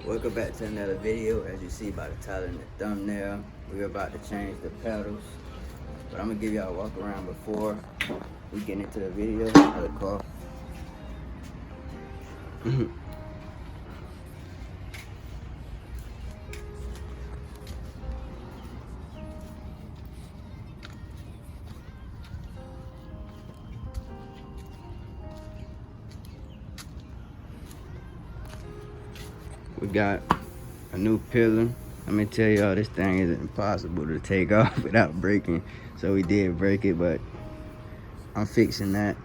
Welcome back to another video. As you see by the title and the thumbnail, we're about to change the pedals. But I'm gonna give y'all a walk around before we get into the video of the car. We got a new pillar. Let me tell y'all, this thing is impossible to take off without breaking. So we did break it, but I'm fixing that.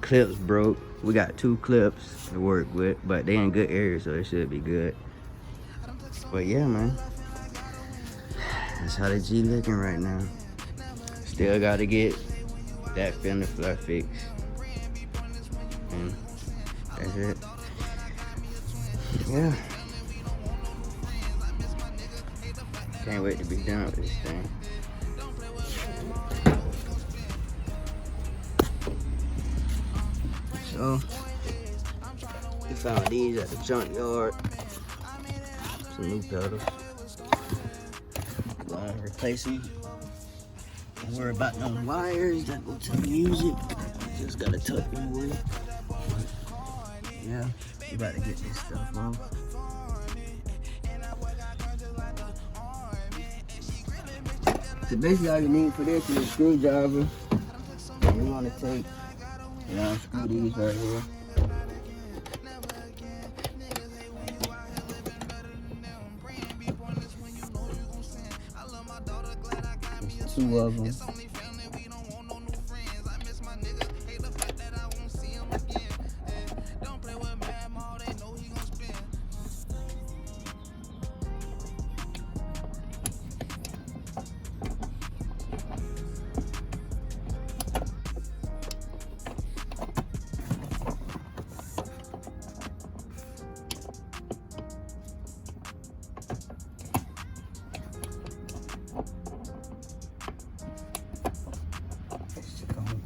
Clips broke. We got 2 clips to work with, but they in good areas, so it should be good. But yeah, man, that's how the G looking right now. Still got to get that fender flare fixed, and that's it. Yeah. Can't wait to be done with this thing. So, we found these at the junkyard. Some new pedals. Gonna replace them. Don't worry about no wires that go to the music. Just gotta tuck them away. Yeah, we about to get this stuff off. So basically all you need for this is a screwdriver. And you want to take and unscrew these right here. There's 2 of them.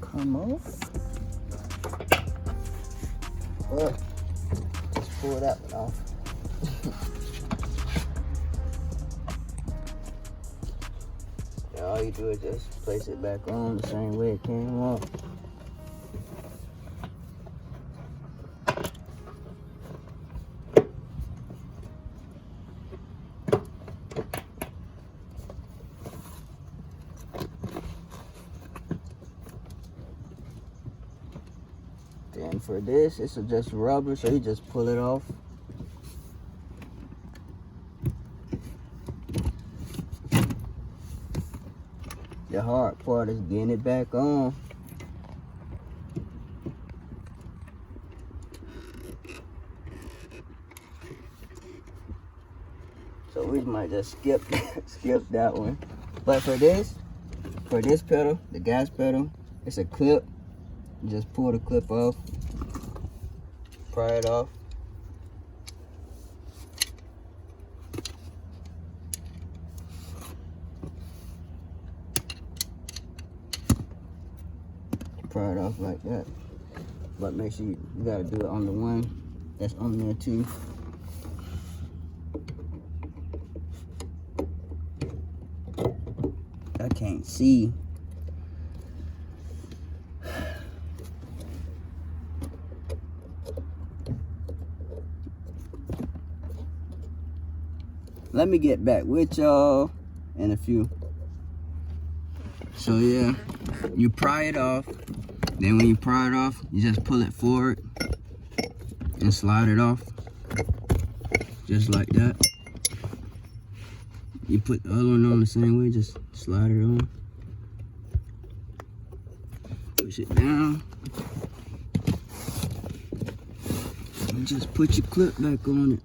Come off. Well, let's pull that one off. And all you do is just place it back on the same way it came off. And for this, it's just rubber, so you just pull it off. The hard part is getting it back on. So we might just skip that one. But for this pedal, the gas pedal, it's a clip. You just pull the clip off, pry it off. Pry it off like that. But make sure you gotta do it on the one that's on there too. I can't see. Let me get back with y'all in a few. So yeah, you pry it off. Then when you pry it off, you just pull it forward and slide it off. Just like that. You put the other one on the same way, just slide it on. Push it down. And just put your clip back on it.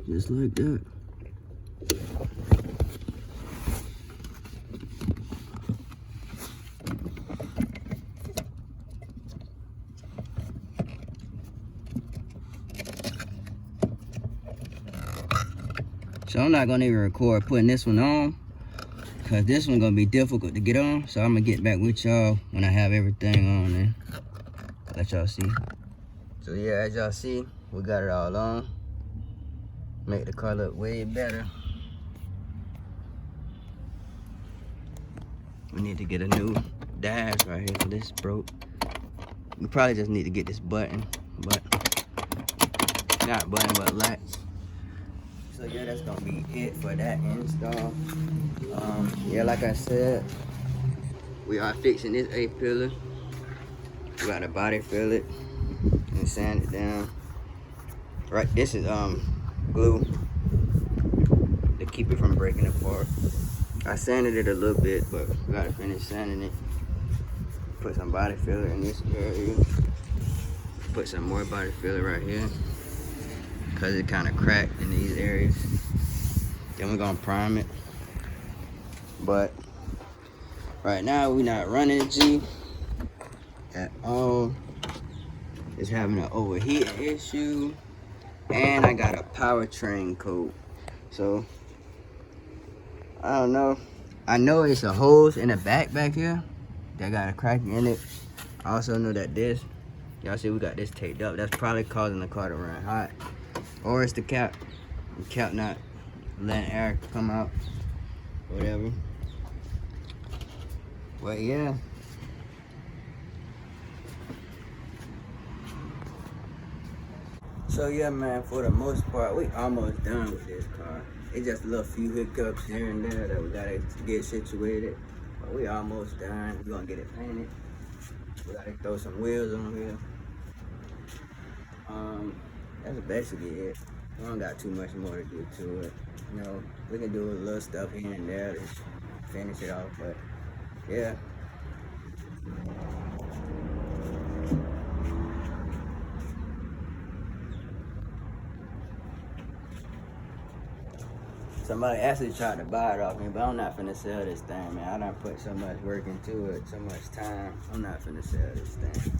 Just like that. So I'm not gonna even record putting this one on, because this one's gonna be difficult to get on. So I'm gonna get back with y'all when I have everything on and let y'all see. So yeah, as y'all see, we got it all on. Make the car look way better. We need to get a new dash right here. This broke. We probably just need to get this button, but not button, but latch. So yeah, that's gonna be it for that install. Yeah, like I said, we are fixing this A-pillar. We gotta body fill it and sand it down. Right, this is glue to keep it from breaking apart. I sanded it a little bit, but we gotta finish sanding it. Put some body filler in this area. Put some more body filler right here, cause it kind of cracked in these areas. Then we're gonna prime it. But right now we not running G at all. It's having an overheating issue, and I got a powertrain code. So I don't know. I know it's a hose in the back here that got a crack in it. I also know that this, y'all see we got this taped up. That's probably causing the car to run hot. Or it's the cap. The cap not letting air come out. Whatever. But yeah. So yeah, man, for the most part, we almost done with this car. It's just a little few hiccups here and there that we gotta get situated. But we almost done. We're gonna get it painted. We gotta throw some wheels on here. That's basically it. We don't got too much more to do to it. You know, we can do a little stuff here and there to finish it off, but yeah. Somebody actually tried to buy it off me, but I'm not finna sell this thing, man. I done put so much work into it, so much time. I'm not finna sell this thing.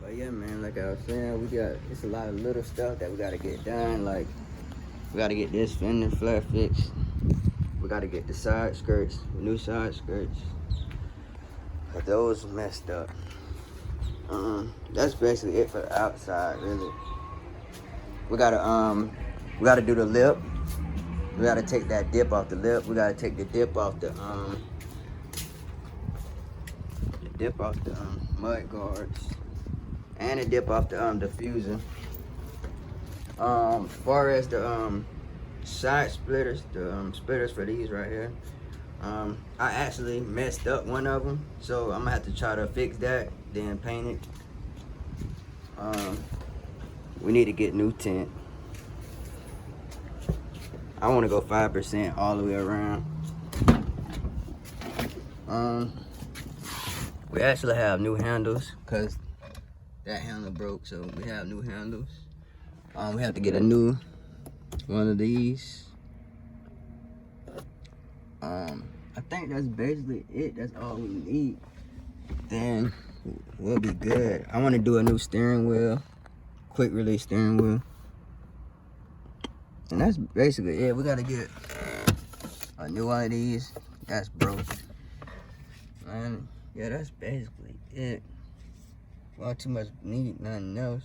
But yeah, man, like I was saying, it's a lot of little stuff that we gotta get done. Like, we gotta get this fender flare fixed. We gotta get the side skirts, new side skirts. But those messed up. That's basically it for the outside, really. We gotta do the lip. We gotta take that dip off the lip. We gotta take the dip off the mud guards. And a dip off the diffuser. As far as the side splitters, the splitters for these right here, I actually messed up one of them, so I'm gonna have to try to fix that, then paint it. We need to get new tint. I want to go 5% all the way around. We actually have new handles because that handle broke, so we have new handles. We have to get a new one of these. I think that's basically it. That's all we need. Then we'll be good. I want to do a new steering wheel, quick release steering wheel. And that's basically it. We gotta get a new one of these. That's broke. And yeah, that's basically it. Not too much need, nothing else.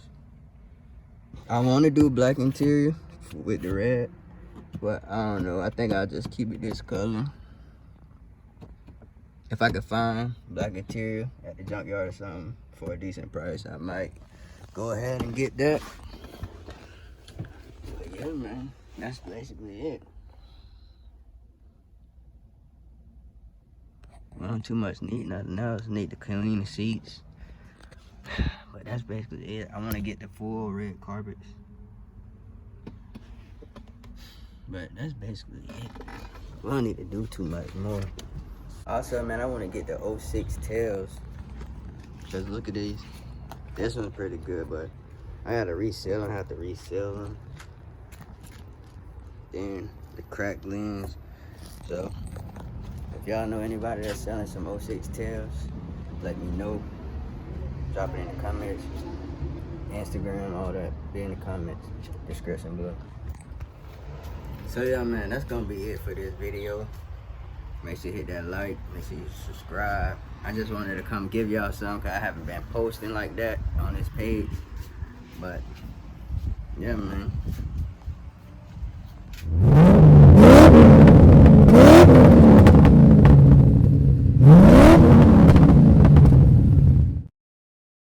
I want to do black interior with the red, but I don't know. I think I'll just keep it this color. If I could find black interior at the junkyard or something for a decent price, I might go ahead and get that. But yeah, man, that's basically it. I don't too much need nothing else. Need to clean the seats. But that's basically it. I want to get the full red carpets. But that's basically it. We don't need to do too much more. Also, man, I want to get the 06 tails. Because look at these. This one's pretty good, but I had to resell them. I have to resell them. Then the cracked lens. So, if y'all know anybody that's selling some 06 tails, let me know. Drop it in the comments. Instagram, all that. Be in the comments description below. So yeah, man, that's gonna be it for this video. Make sure you hit that like, make sure you subscribe. I just wanted to come give y'all some, cause I haven't been posting like that on this page. But yeah, man.